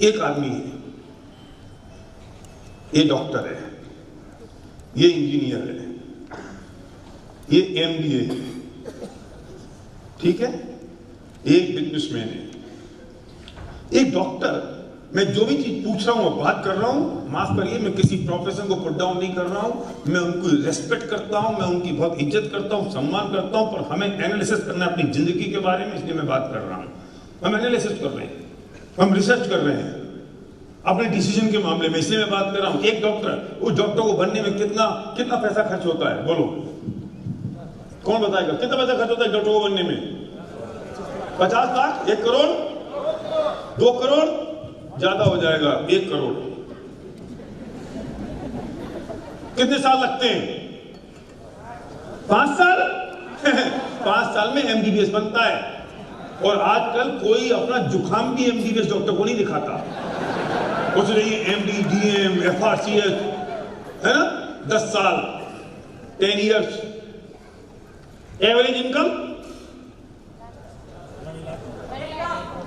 एक आदमी है, ये डॉक्टर है, ये इंजीनियर है, ये एमबीए है, ठीक है, एक बिजनेसमैन है, एक डॉक्टर। मैं जो भी चीज पूछ रहा हूं बात कर रहा हूं, माफ करिए, मैं किसी प्रोफेशन को पुट डाउन नहीं कर रहा हूं, मैं उनको रेस्पेक्ट करता हूं, मैं उनकी बहुत इज्जत करता हूं, सम्मान करता हूं, पर हमें एनालिसिस करना है अपनी जिंदगी के बारे में, इसलिए मैं बात कर रहा हूं। हम एनालिसिस कर रहे हैं, हम रिसर्च कर रहे हैं अपने डिसीजन के मामले में, इसलिए मैं बात कर रहा हूं। एक डॉक्टर, उस डॉक्टर को बनने में कितना पैसा खर्च होता है, बोलो कौन बताएगा? कितना पैसा खर्च होता है डॉक्टर को बनने में? 50 लाख, 1 करोड़, 2 करोड़, ज्यादा हो जाएगा 1 करोड़। कितने साल लगते हैं? 5 साल 5 साल में एमबीबीएस बनता है। और आजकल कोई अपना जुखाम भी एमबीबीएस डॉक्टर को नहीं दिखाता, कुछ नहीं, एमडी, डीएम, एफआरसीएस, है ना, 10 साल, 10 इयर्स। Average income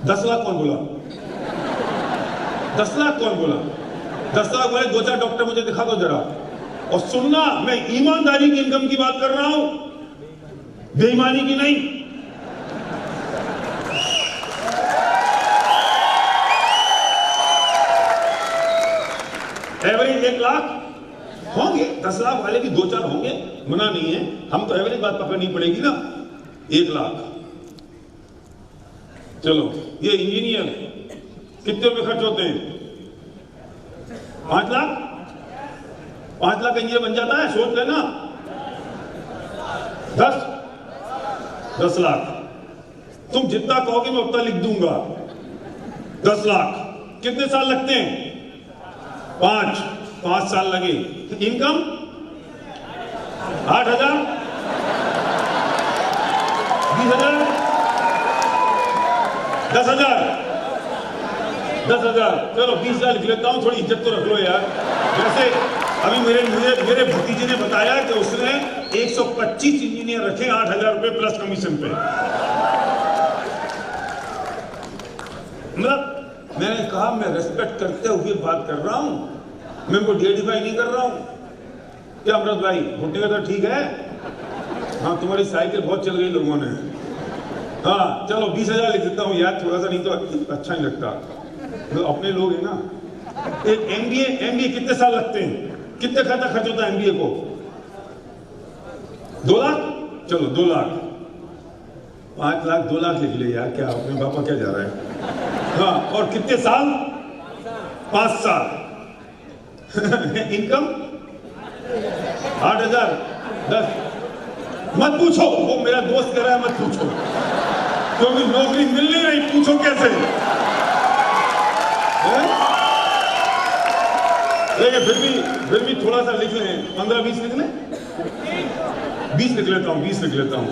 10 lakh. कौन बोला 10 लाख? कौन बोला 10 लाख वाले? 2-4 डॉक्टर मुझे दिखा दो जरा। और सुनना, मैं ईमानदारी की इनकम की बात कर रहा हूं, बेईमानी की नहीं। एवरेज 1 लाख होंगे, 10 लाख वाले भी 2-4 होंगे, मना नहीं है, हम तो एवरेज बात पकड़नी पड़ेगी ना। 1 लाख। चलो, ये इंजीनियर कितने रुपए खर्च होते हैं? 5 लाख। 5 लाख का इंजीनियर बन जाता है, सोच लेना। 10 लाख। तुम जितना कहोगे मैं उतना लिख दूंगा। 10 लाख। कितने साल लगते हैं? 5 साल लगे। इनकम 8,000, 20,000, 10,000। चलो 20,000 लिख लेता हूं, थोड़ी इज्जत तो रख लो यार। जैसे अभी मेरे भतीजे ने बताया कि उसने 125 इंजीनियर रखे 8,000 रुपए प्लस कमीशन पे। मतलब मैंने कहा मैं रेस्पेक्ट करते हुए बात कर रहा हूं, मैं उनको डिफाई नहीं कर रहा हूं। क्या अमृत भाई, घुटने का तो ठीक है? हाँ, तुम्हारी साइकिल बहुत चल गई लोगों ने। हाँ चलो 20,000 लिख देता हूँ यार, थोड़ा सा, नहीं तो अच्छा नहीं लगता, तो अपने लोग हैं ना। एक एमबीए कितने साल लगते हैं? कितने खर्च होता है एमबीए को? 2 लाख। चलो 2 लाख। 5 लाख 2 लाख लिख ले यार, क्या अपने पापा क्या जा रहा है। हाँ, और कितने साल? 5 साल। इनकम 8,000, 10। मत पूछो, वो मेरा दोस्त कह रहा है मत पूछो, क्योंकि नौकरी मिल नहीं रही, पूछो कैसे। लेकिन फिर भी थोड़ा सा लिख लें, 15-20 लिख लें। 20 लिख लेता हूं, 20 लिख लेता हूं।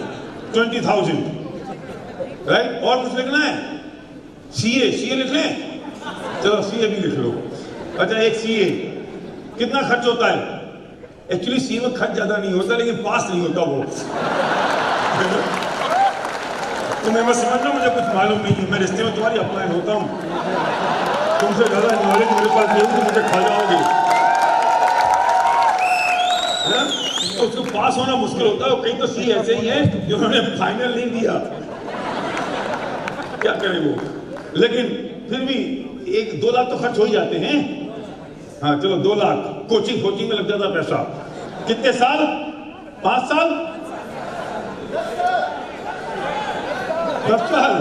20,000, राइट। और कुछ लिखना है? सीए लिख लें। चलो सीए भी लिख लो। अच्छा, एक सीए कितना खर्च होता है? एक्चुअली सीए में खर्च ज्यादा नहीं होता, लेकिन पास नहीं होता वो। तुम्हें मैं समझ रहा हूं, मुझे कुछ मालूम नहीं है, मैं रिश्ते में तुम्हारी अपलाइन होता हूं, तुमसे ज्यादा नॉलेज मेरे पास नहीं, तो मुझे खा जाओगे। तो उसको पास होना मुश्किल होता है। कई तो सी ऐसे ही है जिन्होंने फाइनल नहीं दिया, क्या करें वो। लेकिन फिर भी 1-2 लाख तो खर्च हो ही जाते हैं। हाँ चलो 2 लाख। कोचिंग में लग जाता पैसा। कितने साल? 5 साल, 10 साल,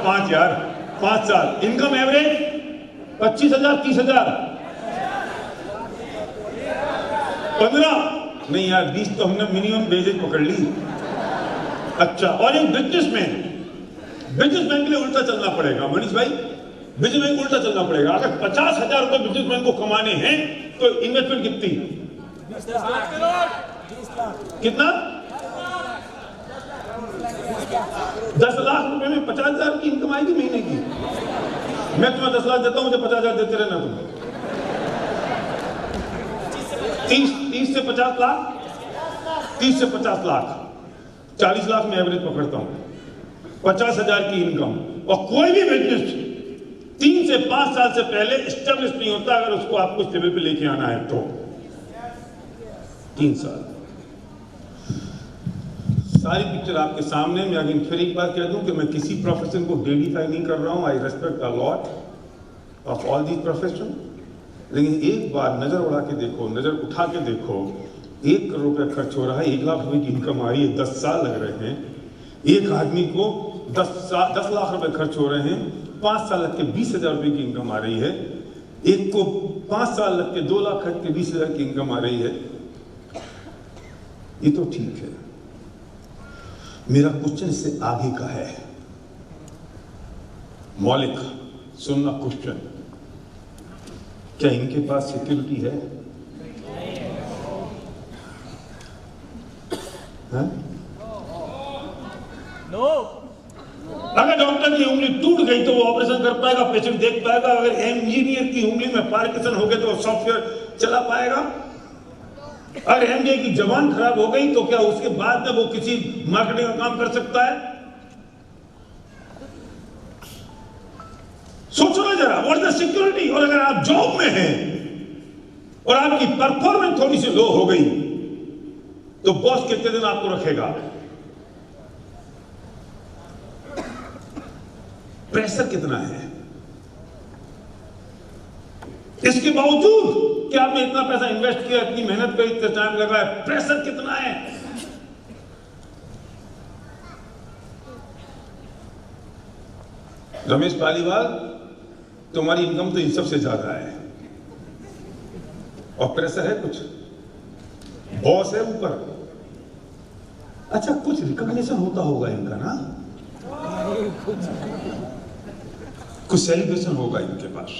5 यार, 5 साल। इनकम एवरेज 25,000, 30,000, 15 नहीं यार, 20 तो हमने मिनिमम वेजेज पकड़ ली। अच्छा, और एक बिजनेसमैन के लिए उल्टा चलना पड़ेगा मनीष भाई, बिजनेसमैन को उल्टा चलना पड़ेगा। अगर 50,000 रुपए बिजनेसमैन को कमाने हैं तो इन्वेस्टमेंट कितनी? 20 लाख। कितना? 10 लाख रुपए में 50,000 की इनकम आएगी महीने की। मैं तुम्हें 10 लाख देता हूं, मुझे 50,000 देते रहना तुम। 30 से 50 लाख, 30 से 50 लाख, 40 लाख में एवरेज पकड़ता हूं। 50,000 की इनकम, और कोई भी बिजनेस 3 से 5 साल से पहले एस्टेब्लिश नहीं होता अगर उसको आपको इस लेवल पे लेके आना है तो 3 साल। सारी पिक्चर आपके सामने। मैं अगेन फिर एक बार कह दूं कि मैं किसी प्रोफेशन को डिग्निफाई नहीं कर रहा हूं। आई respect a lot of all these profession, लेकिन एक बार नजर उड़ा के देखो, नजर उठा के देखो, 1 करोड़ रुपया खर्च हो रहा है, 1 लाख रुपए की इनकम आ रही है, 10 साल लग रहे हैं। एक आदमी को 10 लाख रुपए खर्च हो रहे हैं, 5 साल लग के 20,000 रुपए की इनकम आ रही है। एक को 5 साल लग के 2 लाख खर्च के 20,000 की इनकम आ रही है। ये तो ठीक है। मेरा क्वेश्चन इससे आगे का है, मौलिक सुनना क्वेश्चन, क्या इनके पास सिक्योरिटी है? नो। अगर डॉक्टर की उंगली टूट गई तो वो ऑपरेशन कर पाएगा, पेशेंट देख पाएगा? अगर इंजीनियर की उंगली में पार्किंसन हो गया तो वो सॉफ्टवेयर चला पाएगा? अगर एमबीए की जबान खराब हो गई तो क्या उसके बाद में वो किसी मार्केटिंग का काम कर सकता है? सोचो ना जरा, व्हाट इज द सिक्योरिटी? और अगर आप जॉब में हैं और आपकी परफॉर्मेंस थोड़ी सी लो हो गई तो बॉस कितने दिन आपको रखेगा? प्रेशर कितना है? इसके बावजूद कि आपने इतना पैसा इन्वेस्ट किया, इतनी मेहनत करी, इतना टाइम लगा है, प्रेशर कितना है? रमेश पालीवाल, तुम्हारी इनकम तो इन सबसे ज्यादा है और प्रेशर है कुछ, बॉस है ऊपर। अच्छा, कुछ रिकॉग्निशन होता होगा इनका ना, कुछ सेलिब्रेशन होगा इनके पास।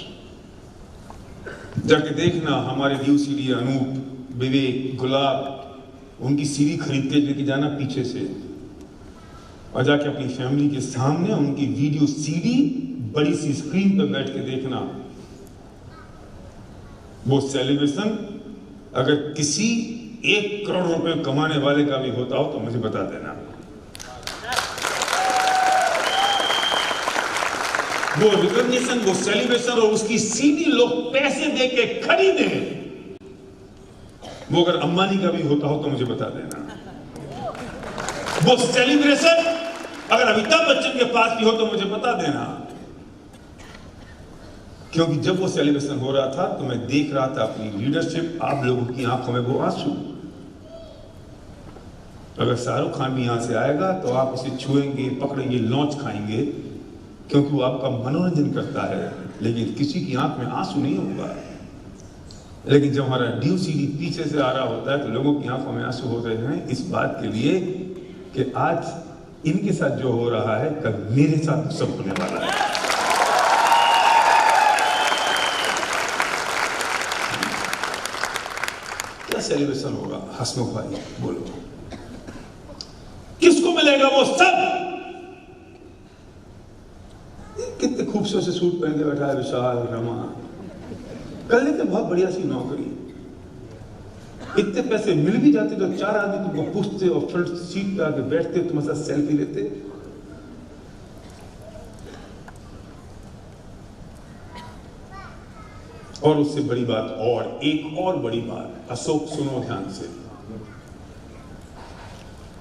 जाके देखना, हमारे न्यू सीडी अनूप, विवेक, गुलाब, उनकी सीडी खरीद के लेके जाना पीछे से और जाके अपनी फैमिली के सामने उनकी वीडियो सीडी बड़ी सी स्क्रीन पर बैठ के देखना। वो सेलिब्रेशन अगर किसी 1 करोड़ रुपए कमाने वाले का भी होता हो तो मुझे बता देना। वो रिकॉग्निशन, वो सेलिब्रेशन और उसकी सीडी लोग पैसे दे के खरीदे, वो अगर अंबानी का भी होता हो तो मुझे बता देना। वो सेलिब्रेशन अगर अमिताभ बच्चन के पास भी हो तो मुझे बता देना। क्योंकि जब वो सेलिब्रेशन हो रहा था तो मैं देख रहा था अपनी लीडरशिप, आप लोगों की आंखों में वो आंसू। अगर शाहरुख खान भी यहां से आएगा तो आप उसे छुएंगे, पकड़ेंगे, लॉन्च खाएंगे, क्योंकि वो आपका मनोरंजन करता है, लेकिन किसी की आंख में आंसू नहीं होगा। लेकिन जब हमारा ड्यू सीडी पीछे से आ रहा होता है तो लोगों की आंखों में आंसू होते हैं इस बात के लिए कि आज इनके साथ जो हो रहा है कल मेरे साथ सब होने वाला है। क्या सेलिब्रेशन होगा? हसमुख भाई बोलो, किसको मिलेगा वो सब? कितने खूबसूरत से सूट पहन के बैठा है विशाल, रमा, कर लेते बहुत बढ़िया सी नौकरी। इतने पैसे मिल भी जाते तो 4 आदमी तुमको पूछते और फ्रंट सीट पे आके बैठते, तुम्हारे साथ सेल्फी लेते। और उससे बड़ी बात, और एक और बड़ी बात, अशोक सुनो ध्यान से,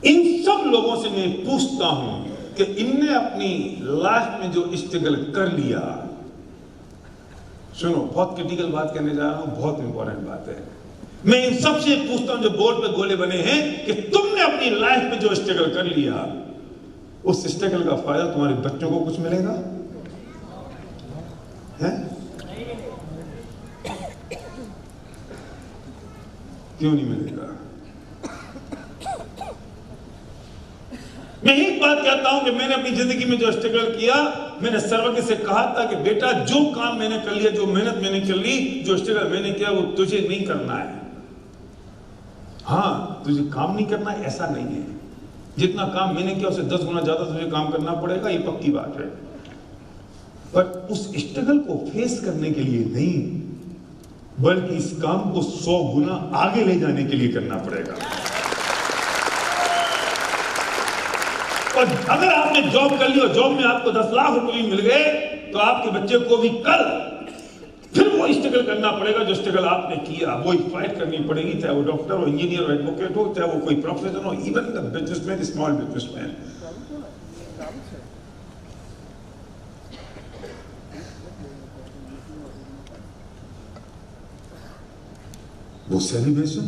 इन सब लोगों से मैं पूछता हूं कि इनने अपनी लाइफ में जो स्ट्रगल कर लिया, सुनो बहुत क्रिटिकल बात करने जा रहा हूं, बहुत इंपॉर्टेंट बात है। मैं इन सब से पूछता हूं जो बोर्ड पे गोले बने हैं कि तुमने अपनी लाइफ में जो स्ट्रगल कर लिया, उस स्ट्रगल का फायदा तुम्हारे बच्चों को कुछ मिलेगा? है? क्यों नहीं मिलेगा? मैं एक बात कहता हूं कि मैंने अपनी जिंदगी में जो स्ट्रगल किया, मैंने सर्वज्ञ से कहा था कि बेटा जो काम मैंने कर लिया, जो मेहनत मैंने कर ली, जो स्ट्रगल मैंने किया, वो तुझे नहीं करना है। हाँ, तुझे काम नहीं करना है ऐसा नहीं है, जितना काम मैंने किया उससे 10 गुना ज्यादा तुझे काम करना पड़ेगा, ये पक्की बात है। पर उस स्ट्रगल को फेस करने के लिए नहीं, बल्कि इस काम को 100 गुना आगे ले जाने के लिए करना पड़ेगा। और अगर आपने जॉब कर ली और जॉब में आपको 10 लाख रुपए भी मिल गए तो आपके बच्चे को भी कल फिर वो स्ट्रगल करना पड़ेगा जो स्ट्रगल आपने किया, वो फाइट करनी पड़ेगी, चाहे वो डॉक्टर हो, इंजीनियर हो, एडवोकेट हो, चाहे वो कोई प्रोफेसर हो, even the businessman, small businessman. वो सेलिब्रेशन,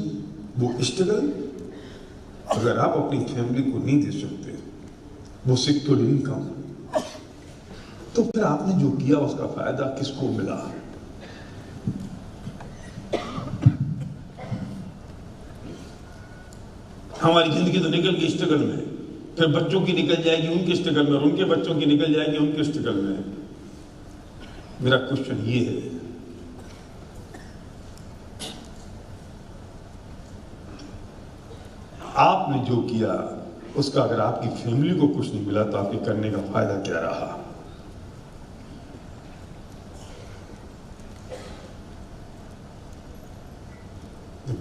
वो स्ट्रगल अगर आप अपनी फैमिली को नहीं दे सकते, वो सिक्योर इनकम, तो फिर आपने जो किया उसका फायदा किसको मिला? हमारी जिंदगी तो निकल गई स्ट्रगल में, फिर बच्चों की निकल जाएगी उनके स्ट्रगल में, और उनके बच्चों की निकल जाएगी उनके स्ट्रगल में। मेरा क्वेश्चन ये है, आपने जो किया उसका अगर आपकी फैमिली को कुछ नहीं मिला तो आपके करने का फायदा क्या रहा?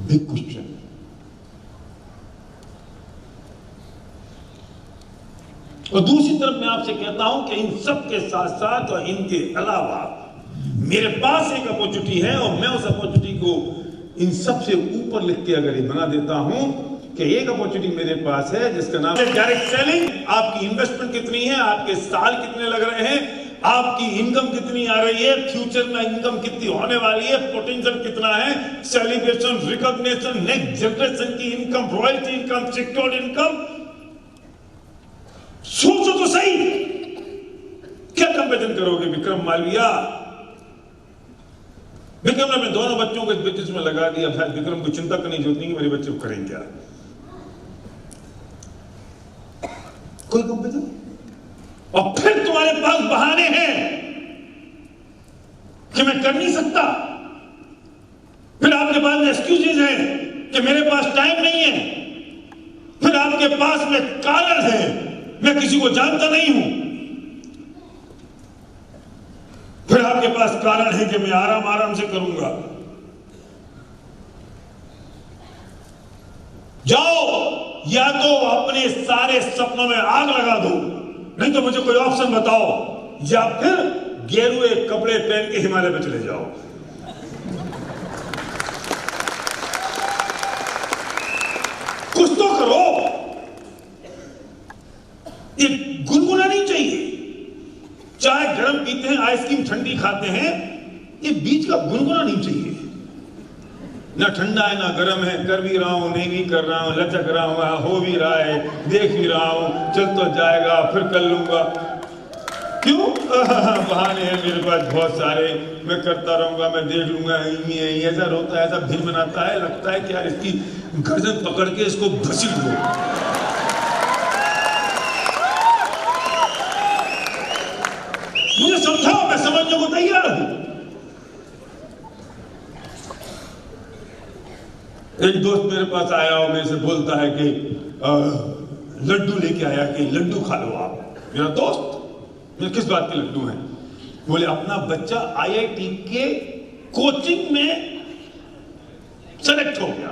Big question. और दूसरी तरफ मैं आपसे कहता हूं कि इन सब के साथ साथ और इनके अलावा मेरे पास एक अपॉर्चुनिटी है, और मैं उस अपॉर्चुनिटी को इन सब से ऊपर लिख के अगर ये बना देता हूं कि एक अपॉर्चुनिटी मेरे पास है जिसका नाम है डायरेक्ट सेलिंग। आपकी इन्वेस्टमेंट कितनी है, आपके साल कितने लग रहे हैं, आपकी इनकम कितनी आ रही है, फ्यूचर में इनकम कितनी होने वाली है, पोटेंशियल कितना है, सेलिब्रेशन, रिकॉग्निशन, नेक्स्ट जनरेशन की income, royalty income, secured income, सोचो तो सही। क्या कंपेरिजन करोगे विक्रम मालविया? विक्रम ने अपने दोनों बच्चों को इस बिजनेस में लगा दिया, भाई विक्रम को चिंता करने की जरूरत नहीं कि मेरे बच्चे को करें क्या। कोई कंपेरिजन? और फिर तुम्हारे पास बहाने हैं कि मैं कर नहीं सकता, फिर आपके पास एक्सक्यूजेज हैं कि मेरे पास टाइम नहीं है, फिर आपके पास में कारण है, मैं किसी को जानता नहीं हूं, फिर आपके पास कारण है कि मैं आराम से करूंगा। जाओ, या तो अपने सारे सपनों में आग लगा दो, नहीं तो मुझे कोई ऑप्शन बताओ, या फिर गेरुए कपड़े पहन के हिमालय में चले जाओ। कुछ तो करो, ये गुनगुना नहीं चाहिए। चाय गर्म पीते हैं, आइसक्रीम ठंडी खाते हैं, ये बीच का गुनगुना नहीं चाहिए। ना ठंडा है ना गर्म है, कर भी रहा हूं, नहीं भी कर रहा हूं, लचक रहा हूं, हो भी रहा है, देख भी रहा हूं, चल तो जाएगा, फिर कर लूंगा। क्यों? बहाने हैं मेरे पास बहुत सारे, मैं करता रहूंगा, मैं देख लूंगा, ऐसा रोता है, ऐसा भिन बनाता है, लगता है कि यार इसकी गर्दन पकड़ के इसको घसीट दो। मुझे समझाओ, मैं समझने को तैयार हूं। एक दोस्त मेरे पास आया और मेरे से बोलता है कि लड्डू लेके आया कि लड्डू खा लो आप। मेरा दोस्त, मेरे किस बात के लड्डू हैं? बोले अपना बच्चा आईआईटी के कोचिंग में सेलेक्ट हो गया।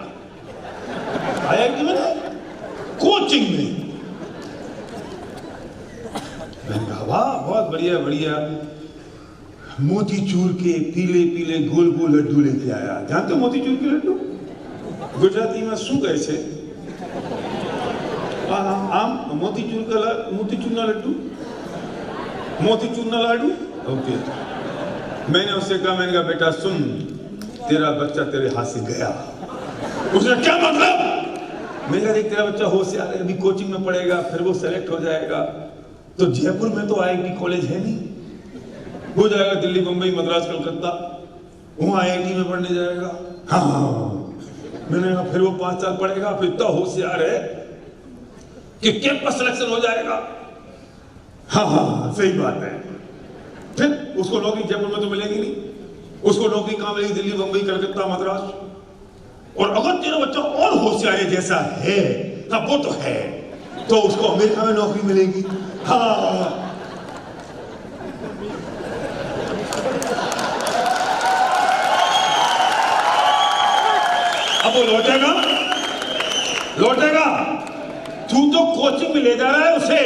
आईआईटी में कोचिंग में। मैंने कहा वाह, बहुत बढ़िया बढ़िया। मोतीचूर के पीले पीले गोल गोल लड्डू लेके आया। जानते हो मोतीचूर के लड्डू? गुजराती में શું કહે છે? આમ मोतीचूर ना लड्डू, मोतीचूर ना लाडू। ओके, मैंने उससे कहा, मैंने कहा बेटा सुन, तेरा बच्चा तेरे हाथ से गया। उसने क्या मतलब? मैंने कहा देख, तेरा बच्चा होशियार है, अभी कोचिंग में पढ़ेगा, फिर वो सेलेक्ट हो जाएगा, तो जयपुर में तो आईआईटी कॉलेज है नहीं, हो जाएगा दिल्ली, मुंबई, मद्रास, कलकत्ता, वहां आईआईटी में पढ़ने जाएगा। हाँ, मैंने कहा फिर वो 5 साल पढ़ेगा, फिर इतना होशियार है कि कैंपस सिलेक्शन हो जाएगा। हाँ, सही बात है। फिर उसको नौकरी जयपुर में तो मिलेगी नहीं, उसको नौकरी कहां मिलेगी? दिल्ली, मुंबई, कलकत्ता, मद्रास। और अगर तेरा बच्चा और होशियार जैसा है, हाँ वो तो है, तो उसको अमेरिका में नौकरी मिलेगी। हाँ, अब वो लौटेगा। तू तो कोचिंग में ले जा रहा है उसे,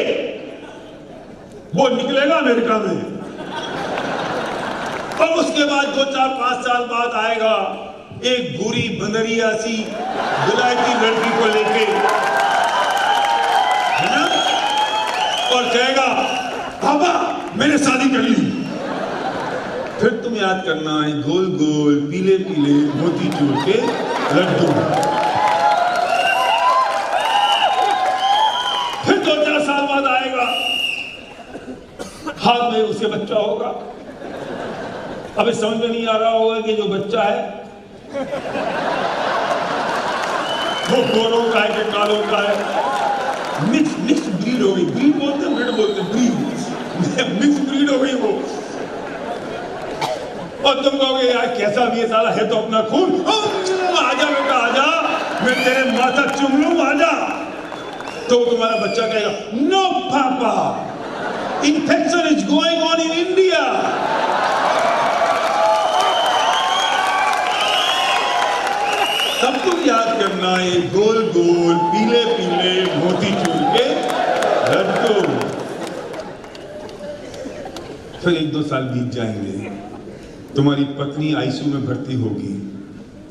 वो निकलेगा अमेरिका में। और उसके बाद 2, 4, 5 साल बाद आएगा एक बुरी बंदरिया सी विलायती लड़की को लेके, है ना, और कहेगा पापा मैंने शादी कर ली। फिर तुम याद करना है गोल गोल पीले पीले मोतीचूर के लड्डू। फिर 2-4 साल बाद आएगा, हाथ में उसके बच्चा होगा। अबे समझ में नहीं आ रहा होगा कि जो बच्चा है वो गोरों का है कि कालों का है। मिक्स ब्रीड हो गई। ब्रीड बोलते हैं, ब्रीड बोलते हैं, ब्रीड मिक्स ब्रीड हो गई वो। और तुम कहोगे यार कैसा भी ये साला है तो अपना खून। आजा बेटा आजा, मैं तेरे माथा चूम लूं, आजा। तो तुम्हारा बच्चा कहेगा नो पापा, infection is going on in India. तब तुम याद करना है गोल गोल पीले पीले मोतीचूर के लड्डू। फिर 1-2 साल बीत जाएंगे, तुम्हारी पत्नी आईसीयू में भर्ती होगी।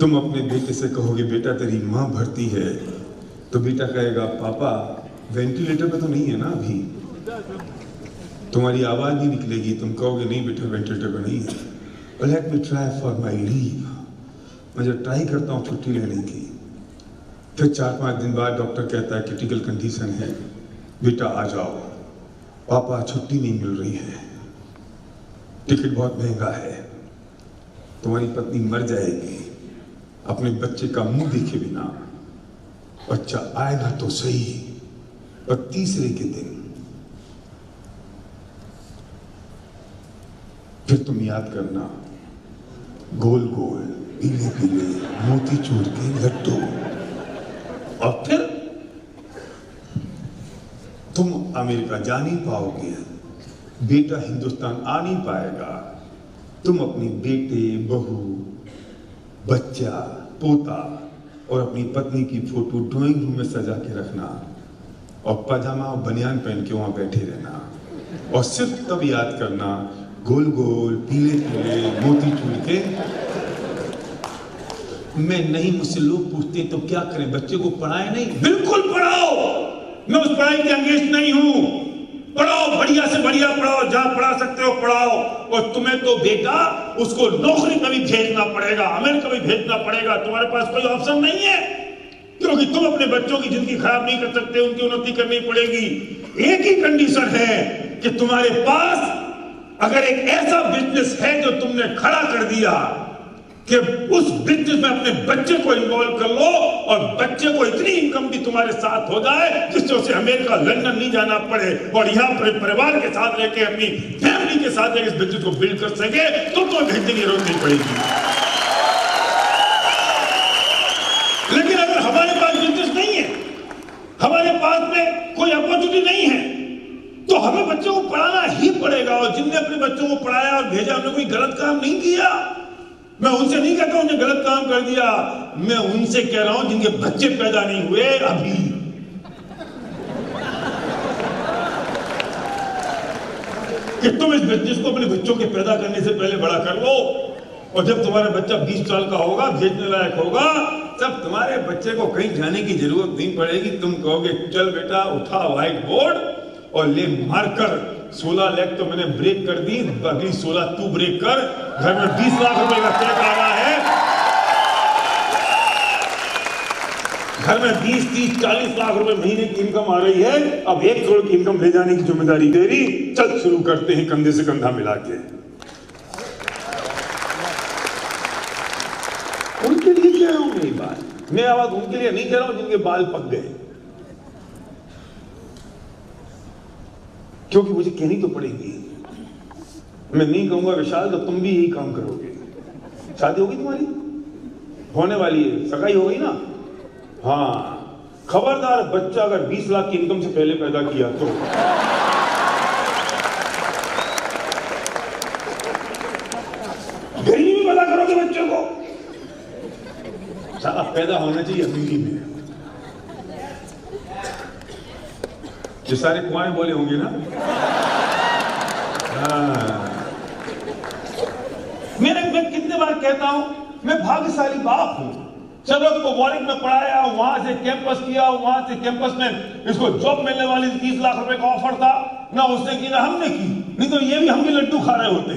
तुम अपने बेटे से कहोगे बेटा तेरी माँ भर्ती है, तो बेटा कहेगा पापा वेंटिलेटर पे तो नहीं है ना अभी। तुम्हारी आवाज नहीं निकलेगी, तुम कहोगे नहीं बेटा वेंटिलेटर पे नहीं है। Let me try for my leave, मैं जो ट्राई करता हूँ छुट्टी लेने की। फिर 4-5 दिन बाद डॉक्टर कहता है क्रिटिकल कंडीशन है, बेटा आ जाओ। पापा छुट्टी नहीं मिल रही है, टिकट बहुत महंगा है। तुम्हारी पत्नी मर जाएगी अपने बच्चे का मुंह देखे बिना। बच्चा आएगा तो सही, पर तीसरे के दिन फिर तुम याद करना गोल गोल पीले पीले मोतीचूर के लड्डू। और फिर तुम अमेरिका जा नहीं पाओगे, बेटा हिंदुस्तान आ नहीं पाएगा। तुम अपनी बेटे बहू बच्चा पोता और अपनी पत्नी की फोटो ड्राइंग रूम में सजा के रखना और पजामा और बनियान पहन के वहां बैठे रहना। और सिर्फ तब याद करना गोल गोल पीले पीले मोतीचूर के। मैं नहीं, मुझसे लोग पूछते तो क्या करें, बच्चे को पढ़ाए नहीं? बिल्कुल पढ़ाओ, मैं उस पढ़ाई के अंगेज नहीं हूं। पढ़ाओ, बढ़िया से बढ़िया पढ़ाओ, जहां पढ़ा सकते हो पढ़ाओ। और तुम्हें तो बेटा उसको नौकरी में भी भेजना पड़ेगा, अमेरिका भी भेजना पड़ेगा। तुम्हारे पास कोई ऑप्शन नहीं है, क्योंकि तुम अपने बच्चों की जिंदगी खराब नहीं कर सकते, उनकी उन्नति करनी पड़ेगी। एक ही कंडीशन है कि तुम्हारे पास अगर एक ऐसा बिजनेस है जो तुमने खड़ा कर दिया कि उस बिजनेस में अपने बच्चे को इन्वॉल्व कर लो और बच्चे को इतनी इनकम भी तुम्हारे साथ हो जाए जिससे उसे अमेरिका लंदन नहीं जाना पड़े और यहाँ पर परिवार के साथ रह के अपनी फैमिली के साथ इस बिजनेस को बिल्ड कर सके, तो भेजने की जरूरत नहीं पड़ेगी। लेकिन अगर हमारे पास बिजनेस नहीं है, हमारे पास में कोई अपॉर्चुनिटी नहीं है, तो हमें बच्चों को पढ़ाना ही पड़ेगा। और जिनने अपने बच्चों को पढ़ाया और भेजा, हमने कोई गलत काम नहीं किया। मैं उनसे नहीं कहता उन्हें गलत काम कर दिया, मैं उनसे कह रहा हूं जिनके बच्चे पैदा नहीं हुए अभी। कि तुम इस बिजनेस को अपने बच्चों के पैदा करने से पहले बड़ा कर लो, और जब तुम्हारा बच्चा 20 साल का होगा, भेजने लायक होगा, तब तुम्हारे बच्चे को कहीं जाने की जरूरत नहीं पड़ेगी। तुम कहोगे चल बेटा उठा व्हाइट बोर्ड और ले मार्कर, 16 लाख तो मैंने ब्रेक कर दी, अगली 16 तू ब्रेक कर। घर में 20 लाख रुपए का चेक आ रहा है, घर में 20, 30, 40 लाख रुपए महीने की इनकम आ रही है। अब 1 करोड़ की इनकम ले जाने की जिम्मेदारी तेरी। चल शुरू करते हैं कंधे से कंधा मिला के। उनके लिए कह रहा हूं मेरी बात, मैं आवाज उनके लिए नहीं कह रहा हूं जिनके बाल पक गए, क्योंकि मुझे कहनी तो पड़ेगी। मैं नहीं कहूंगा विशाल तो तुम भी यही काम करोगे। शादी होगी तुम्हारी, होने वाली है, सगाई हो गई ना? हाँ, खबरदार बच्चा अगर 20 लाख की इनकम से पहले पैदा किया तो गरीबी में पैदा करोगे बच्चों को। साला पैदा होना चाहिए अमीरी में। जो सारे कुआरे बोले होंगे ना, हाँ। मैं कितने बार कहता हूं, मैं भाग्यशाली बाप हूं। सबक को वारिक में पढ़ाया, वहां से कैंपस किया, वहां से कैंपस में इसको जॉब मिलने वाली 30 लाख रुपए का ऑफर था, ना उसने की ना हमने की, नहीं तो ये भी हम भी लड्डू खा रहे होते।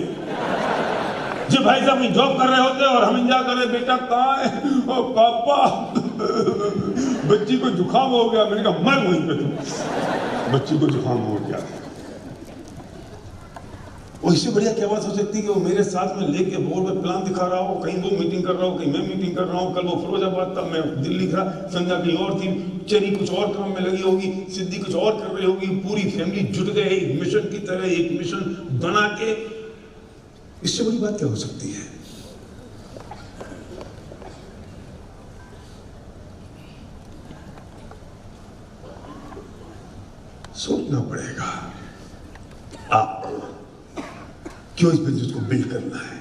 जी भाई साहब जॉब कर रहे होते और हम इंतजार कर रहे, बेटा कहाँ है? ओ पापा बच्ची को जुकाम हो गया। मैंने कहा मर वहीं पे तुम, बच्ची को जुकाम हो गया। और इससे बढ़िया क्या बात हो सकती है कि वो मेरे साथ में लेके बोर्ड में प्लान दिखा रहा हो, कहीं वो मीटिंग कर रहा हो, कहीं मैं मीटिंग कर रहा हूँ। कल वो फिरोजाबाद था, मैं दिल्ली था, संध्या कहीं और थी, चरी कुछ और काम में लगी होगी, सिद्धि कुछ और कर रही होगी, पूरी फैमिली जुट गए एक मिशन की तरह, एक मिशन बना के। इससे बड़ी बात क्या हो सकती है? सोचना पड़ेगा आप क्यों इस बिजनेस को बिल्ड करना है।